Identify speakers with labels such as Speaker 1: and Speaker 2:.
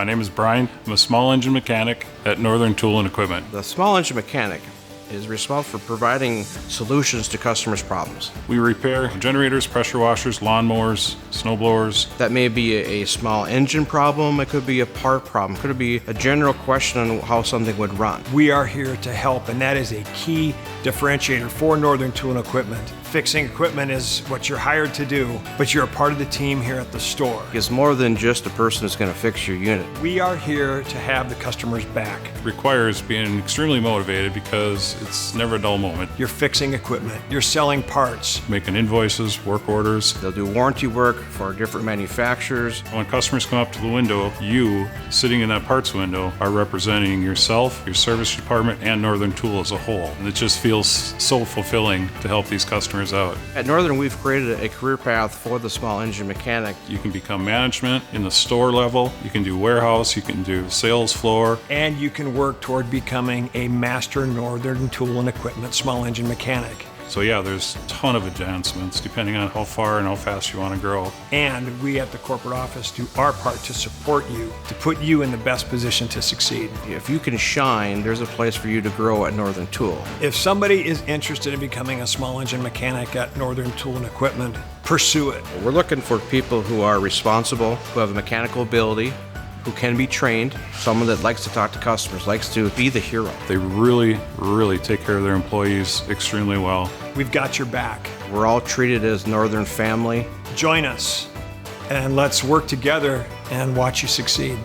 Speaker 1: My name is Brian. I'm a small engine mechanic at Northern Tool and Equipment.
Speaker 2: The small engine mechanic is responsible for providing solutions to customers' problems.
Speaker 1: We repair generators, pressure washers, lawnmowers, snowblowers.
Speaker 2: That may be a small engine problem, it could be a part problem, it could be a general question on how something would run.
Speaker 3: We are here to help, and that is a key differentiator for Northern Tool and Equipment. Fixing equipment is what you're hired to do, but you're a part of the team here at the store.
Speaker 2: It's more than just a person who's going to fix your unit.
Speaker 3: We are here to have the customer's back.
Speaker 1: Requires being extremely motivated because it's never a dull moment.
Speaker 3: You're fixing equipment, you're selling parts.
Speaker 1: Making invoices, work orders.
Speaker 2: They'll do warranty work for different manufacturers.
Speaker 1: When customers come up to the window, you, sitting in that parts window, are representing yourself, your service department, and Northern Tool as a whole. And it just feels so fulfilling to help these customers out.
Speaker 2: At Northern, we've created a career path for the small engine mechanic.
Speaker 1: You can become management in the store level, you can do warehouse, you can do sales floor.
Speaker 3: And you can work toward becoming a master Northern Tool and Equipment small engine mechanic.
Speaker 1: So yeah, there's a ton of advancements depending on how far and how fast you want to grow.
Speaker 3: And we at the corporate office do our part to support you, to put you in the best position to succeed.
Speaker 2: If you can shine, there's a place for you to grow at Northern Tool.
Speaker 3: If somebody is interested in becoming a small engine mechanic at Northern Tool and Equipment, pursue it.
Speaker 2: We're looking for people who are responsible, who have a mechanical ability, who can be trained, someone that likes to talk to customers, likes to be the hero.
Speaker 1: They really take care of their employees extremely well.
Speaker 3: We've got your back.
Speaker 2: We're all treated as Northern family.
Speaker 3: Join us and let's work together and watch you succeed.